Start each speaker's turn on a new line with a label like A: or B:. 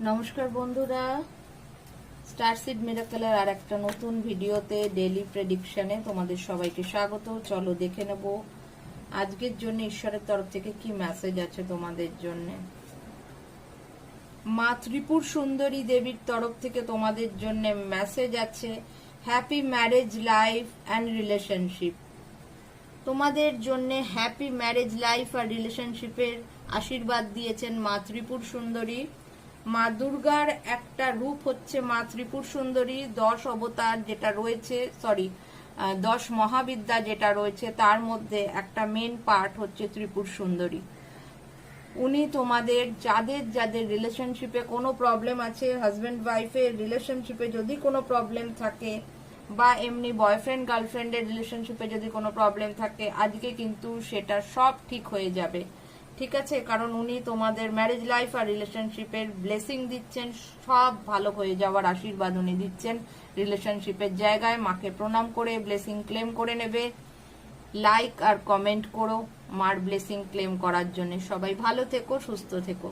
A: নমস্কার বন্ধুরা, স্টারসিড মিরাকেলের আর একটা নতুন ভিডিওতে ডেইলি প্রেডিকশনে তোমাদের সবাইকে স্বাগত। চলো দেখে নেব আজকের জন্য ঈশ্বরের তরফ থেকে কি মেসেজ আছে তোমাদের জন্য। মা ত্রিপুর সুন্দরী দেবীর তরফ থেকে তোমাদের জন্য মেসেজ আছে happy marriage life and relationship. তোমাদের জন্য হ্যাপি ম্যারেজ লাইফ আর রিলেশনশিপের আশীর্বাদ দিয়েছেন মা ত্রিপুর সুন্দরী। মা দুর্গার একটা রূপ হচ্ছে মা ত্রিপুর সুন্দরী। 10 অবতার যেটা রয়েছে, 10 মহাবিদ্যা যেটা রয়েছে তার মধ্যে একটা মেন পার্ট হচ্ছে ত্রিপুর সুন্দরী। উনি তোমাদের যাদের রিলেশনশিপে কোনো প্রবলেম আছে, হাজব্যান্ড ওয়াইফের রিলেশনশিপে যদি কোনো প্রবলেম থাকে বা এমনি বয়ফ্রেন্ড গার্লফ্রেন্ডের রিলেশনশিপে যদি কোনো প্রবলেম থাকে, আজকে কিন্তু সেটা সব ঠিক হয়ে যাবে। ঠিক আছে, কারণ উনি তোমাদের ম্যারেজ লাইফ আর রিলেশনশিপের ব্লেসিং দিচ্ছেন, সব ভালো হয়ে যাওয়ার আশীর্বাদ উনি দিচ্ছেন। রিলেশনশিপের জায়গায় মাকে প্রণাম করে ব্লেসিং ক্লেম করে নেবে। লাইক আর কমেন্ট করো মার ব্লেসিং ক্লেম করার জন্য। সবাই ভালো থেকো, সুস্থ থেকো।